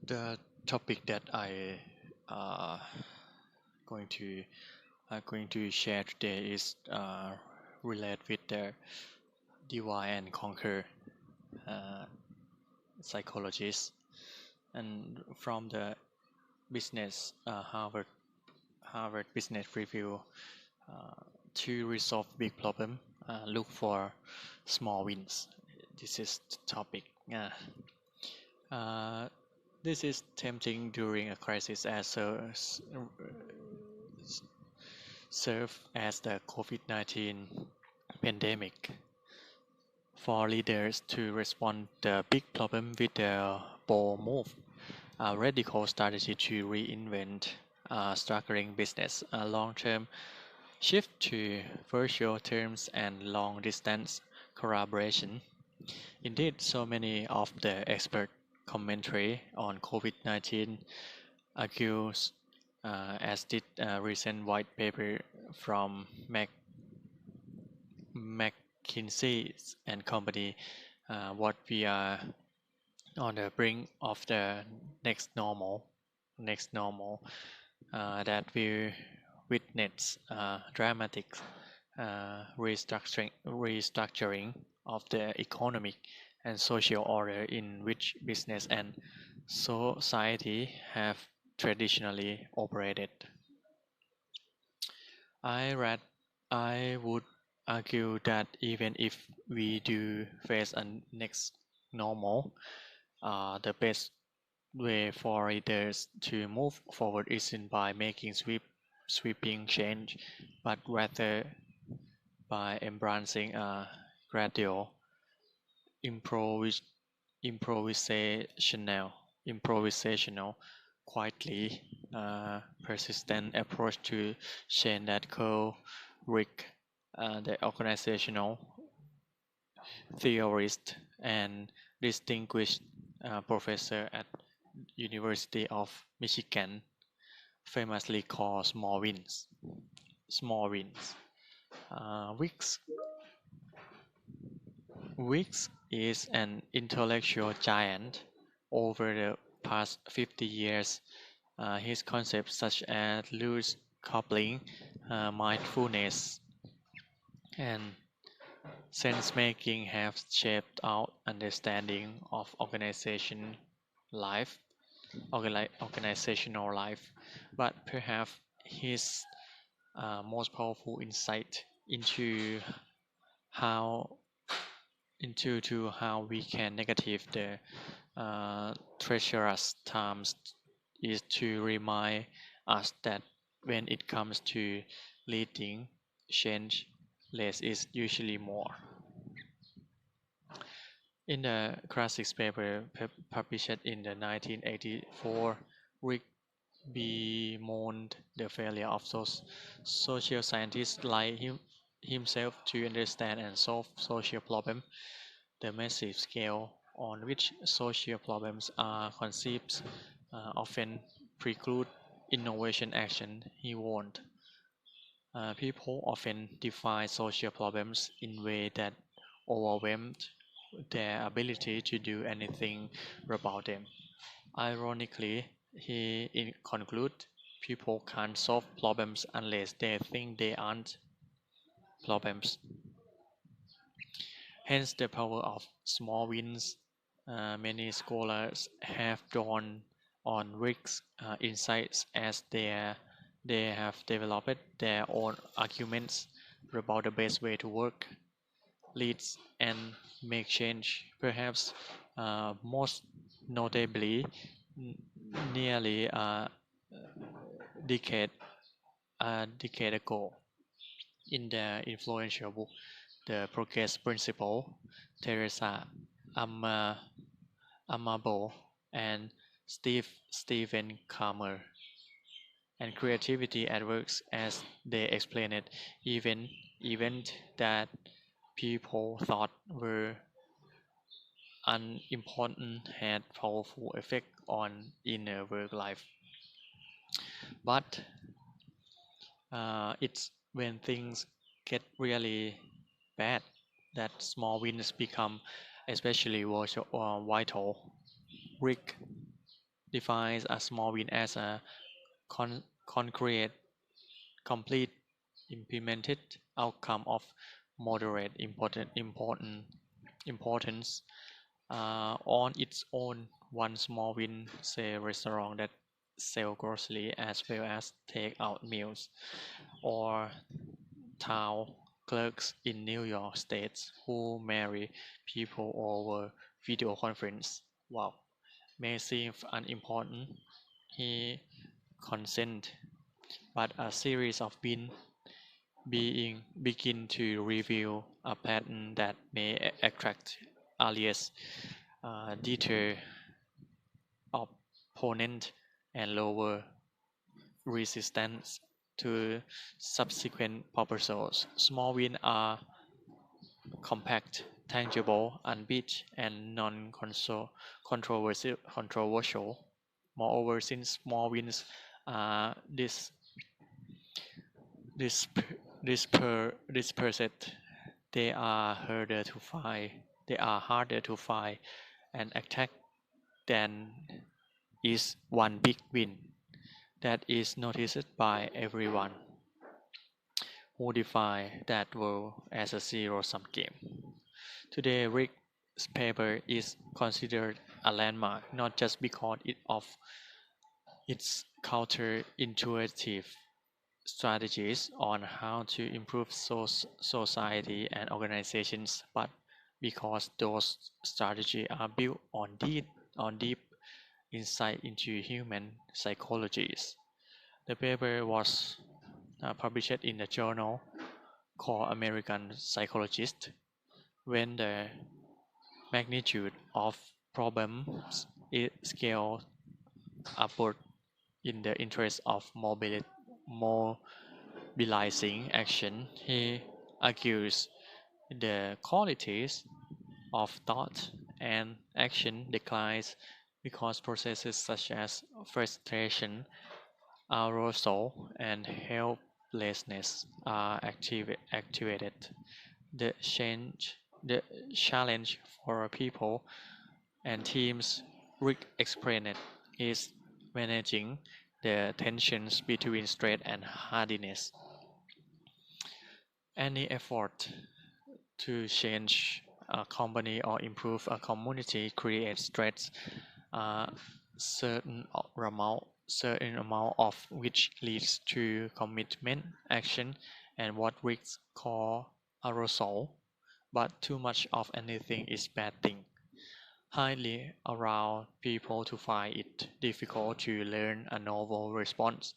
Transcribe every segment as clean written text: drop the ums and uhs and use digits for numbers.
The topic that I uh, going to going to share today is relate with the divide and conquer uh, psychologist, and from the business Harvard Business Review. uh, to resolve big problem, look for small wins. This is the topic. Uh, this is tempting during a crisis as serve as the COVID-19 pandemic for leaders to respond the big problem with a bold move, a radical strategy to reinvent a struggling business, a long-term shift to virtual terms and long-distance collaboration. Indeed, so many of the expert commentary on COVID-19 argues, as did a recent white paper from McKinsey and Company, what we are on the brink of the next normal, next normal that we witness dramatic restructuring of the economic and social order in which business and society have traditionally operated. I read I would argue that even if we do face a next normal, the best way for leaders to move forward isn't by making sweeping change, but rather by embracing a gradual, improvis- improvisational, improvisational, quietly persistent approach to change that Carl Rick, the organizational theorist and distinguished professor at University of Michigan, famously called small wins. Small wins. Wicks Wicks is an intellectual giant. Over the past 50 years, his concepts such as loose coupling, mindfulness, and sense-making have shaped our understanding of life, organizational life. But perhaps his most powerful insight how how we can negative the treacherous times is to remind us that when it comes to leading change, less is usually more. In the classics paper published in the 1984, Rick bemoaned the failure of social scientists like himself to understand and solve social problems. The massive scale on which social problems are conceived often preclude innovation action, he warned. People often define social problems in ways that overwhelm their ability to do anything about them. Ironically, he concludes people can't solve problems unless they think they aren't problems. Hence the power of small wins. Many scholars have drawn on Rick's insights as they have developed their own arguments about the best way to work, lead, and make change. Perhaps most notably, n- nearly decade a decade ago, in the influential book The Progress Principle, Teresa Ama, Amabo and Stephen Kramer and creativity at work, as they explain it, even event that people thought were unimportant had powerful effect on inner work life. But it's when things get really bad that small wins become especially vital. Rick defines a small win as a concrete, complete, implemented outcome of moderate importance. On its own, one small win, say restaurant that sell grocery as well as take out meals, or town clerks in New York State who marry people over video conference. Wow, may seem unimportant. He consent, but a series of being begin to reveal a pattern that may attract alias, deter opponent, and lower resistance to subsequent proposals. Small wins are compact, tangible, unbeat, and non-controversial. Moreover, since small wins are dis- dispersed, they are harder to find. They are harder to find and attack than is one big win that is noticed by everyone who define that world as a zero-sum game. Today, Rick's paper is considered a landmark not just because of its counterintuitive strategies on how to improve society and organizations, but because those strategies are built on deep insight into human psychologies. The paper was published in a journal called American Psychologist. When the magnitude of problems is scaled upward in the interest of mobilizing action, he argues the qualities of thought and action declines because processes such as frustration, arousal, and helplessness are activated. The change, the challenge for people and teams, Rick explained it, is managing the tensions between strength and hardiness. Any effort to change a company or improve a community creates stress, a certain amount of which leads to commitment, action, and what Rick call arousal. But too much of anything is bad thing. Highly aroused people to find it difficult to learn a novel response,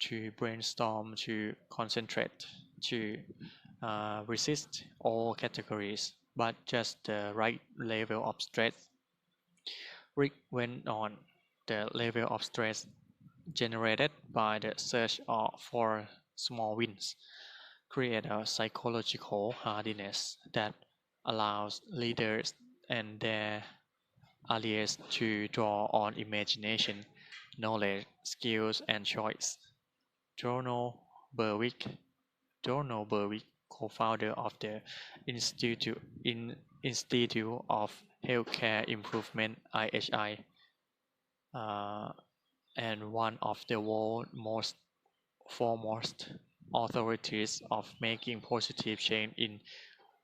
to brainstorm, to concentrate, to resist all categories, but just the right level of stress. Rick went on. The level of stress generated by the search for small wins create a psychological hardiness that allows leaders and their allies to draw on imagination, knowledge, skills, and choice. Donald Berwick, Donald Berwick, co-founder of the Institute of Healthcare Improvement (IHI), uh, and one of the world's most foremost authorities of making positive change in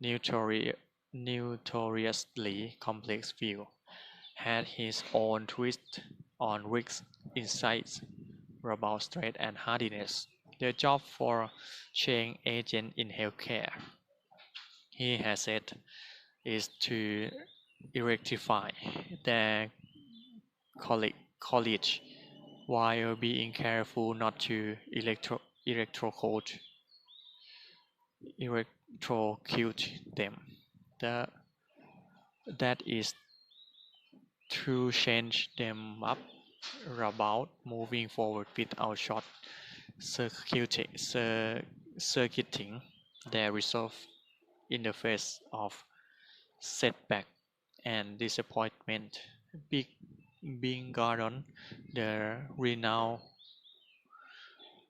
notoriously complex field, had his own twist on Rick's insights about strength and hardiness. The job for change agent in healthcare, he has said, is to rectify their college while being careful not to electrocute electrocute them. The, that is to change them up about moving forward without short circuiting their resolve in the face of setback and disappointment. Big Being Gordon, the renowned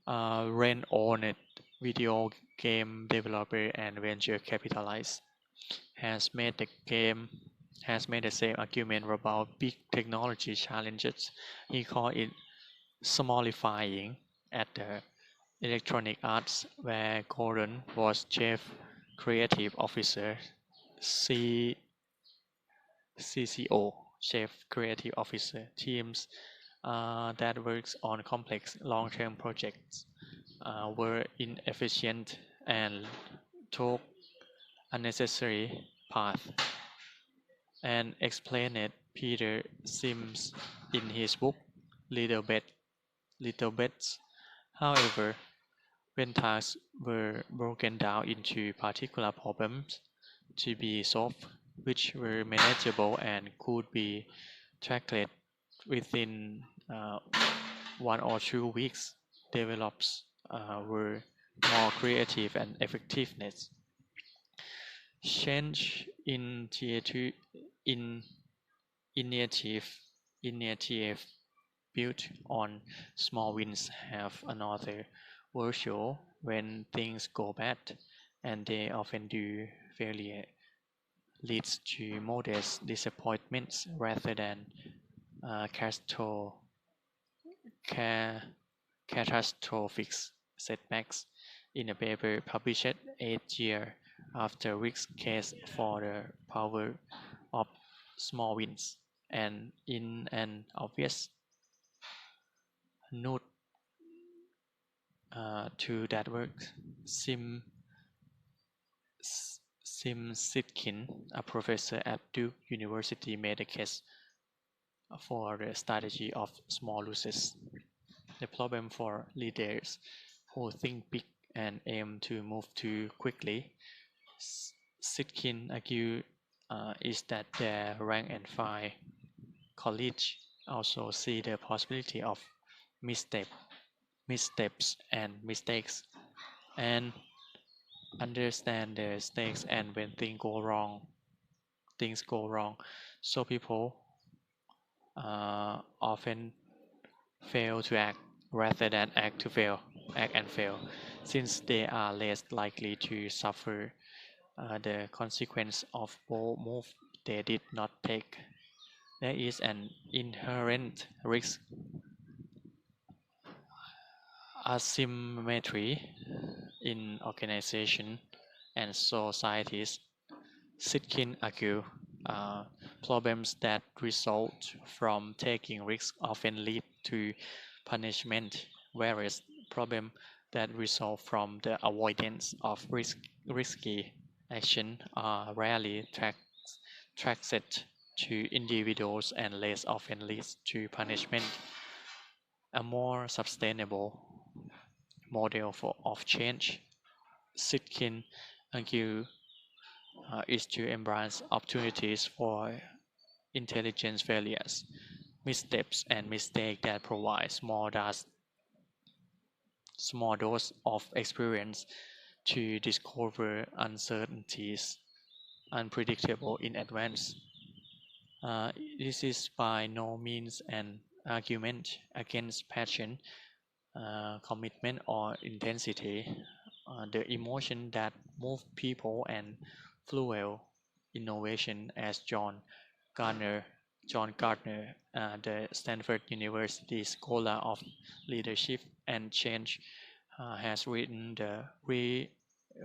renowned video game developer and venture capitalist, has made the game has made the same argument about big technology challenges. He called it smallifying at the Electronic Arts, where Gordon was chief creative officer, C CCO, chief creative officer. Teams that works on complex long-term projects were inefficient and took unnecessary path, and explained it. Peter Sims in his book Little Bet Little Bets. However, when tasks were broken down into particular problems to be solved, which were manageable and could be tackled within 1 or 2 weeks, develops were more creative and effectiveness. Change in initiative initiative built on small wins have another virtue when things go bad, and they often do. Failure leads to modest disappointments rather than uh, catastro- ca- catastrophic setbacks. In a paper published 8 years after Rick's case for the power of small wins, and in an obvious note to that work, Sim Sitkin, a professor at Duke University, made a case for the strategy of small losses. The problem for leaders who think big and aim to move too quickly, Sitkin argued, is that their rank and file colleagues also see the possibility of misstep, missteps and mistakes, and understand the stakes and when things go wrong. So people often fail to act rather than act and fail, since they are less likely to suffer the consequence of bold move they did not take. There is an inherent risk asymmetry in organization and societies. Sitkin argued problems that result from taking risks often lead to punishment, whereas problems that result from the avoidance of risky action are rarely tracked to individuals and less often leads to punishment. A more sustainable model of change, Sitkin argued, is to embrace opportunities for intelligence failures, missteps, and mistakes that provide small dose of experience to discover uncertainties unpredictable in advance. This is by no means an argument against passion, commitment, or intensity. The emotion that move people and fuel innovation, as Gardner, John Gardner, the Stanford University Scholar of Leadership and Change, has written. The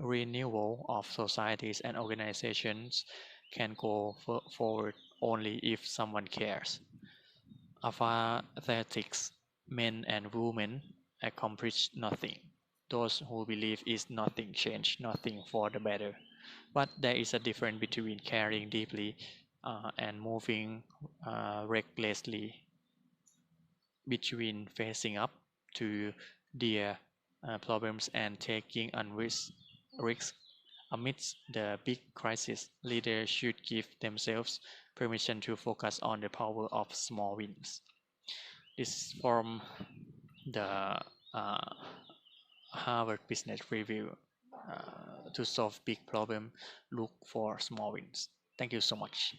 renewal of societies and organizations can go forward only if someone cares. Apathetics, men and women, accomplish nothing. Those who believe is nothing change nothing for the better. But there is a difference between caring deeply and moving recklessly, between facing up to their problems and taking risks amidst the big crisis. Leaders should give themselves permission to focus on the power of small wins. This from the uh, Harvard Business Review. To solve big problem, look for small wins. Thank you so much.